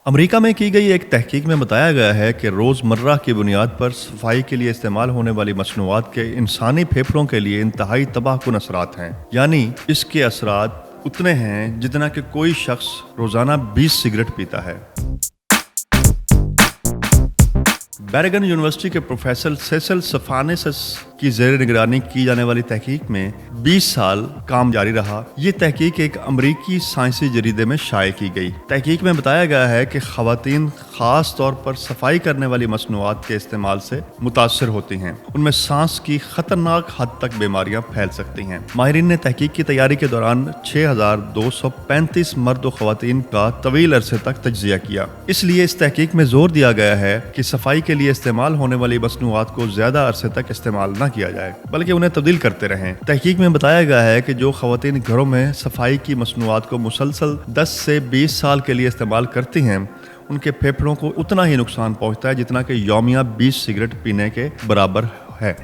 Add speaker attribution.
Speaker 1: امریکہ میں کی گئی ایک تحقیق میں بتایا گیا ہے کہ روزمرہ کی بنیاد پر صفائی کے لیے استعمال ہونے والی مصنوعات کے انسانی پھیپھڑوں کے لیے انتہائی تباہ کن اثرات ہیں، یعنی اس کے اثرات اتنے ہیں جتنا کہ کوئی شخص روزانہ 20 سگریٹ پیتا ہے۔ بیرگن یونیورسٹی کے پروفیسر سیسل سفانیسس کی زیر نگرانی کی جانے والی تحقیق میں 20 سال کام جاری رہا۔ یہ تحقیق ایک امریکی سائنسی جریدے میں شائع کی گئی۔ تحقیق میں بتایا گیا ہے کہ خواتین خاص طور پر صفائی کرنے والی مصنوعات کے استعمال سے متاثر ہوتی ہیں۔ ان میں سانس کی خطرناک حد تک بیماریاں پھیل سکتی ہیں۔ ماہرین نے تحقیق کی تیاری کے دوران 6235 مرد و خواتین کا طویل عرصے تک تجزیہ کیا۔ اس لیے اس تحقیق میں زور دیا گیا ہے کہ صفائی کے لیے استعمال ہونے والی مصنوعات کو زیادہ عرصے تک استعمال نہ کیا جائے بلکہ انہیں تبدیل کرتے رہیں۔ تحقیق میں بتایا گیا ہے کہ جو خواتین گھروں میں صفائی کی مصنوعات کو مسلسل 10 سے 20 سال کے لیے استعمال کرتی ہیں، ان کے پھیپھڑوں کو اتنا ہی نقصان پہنچتا ہے جتنا کہ یومیہ 20 سگریٹ پینے کے برابر ہے۔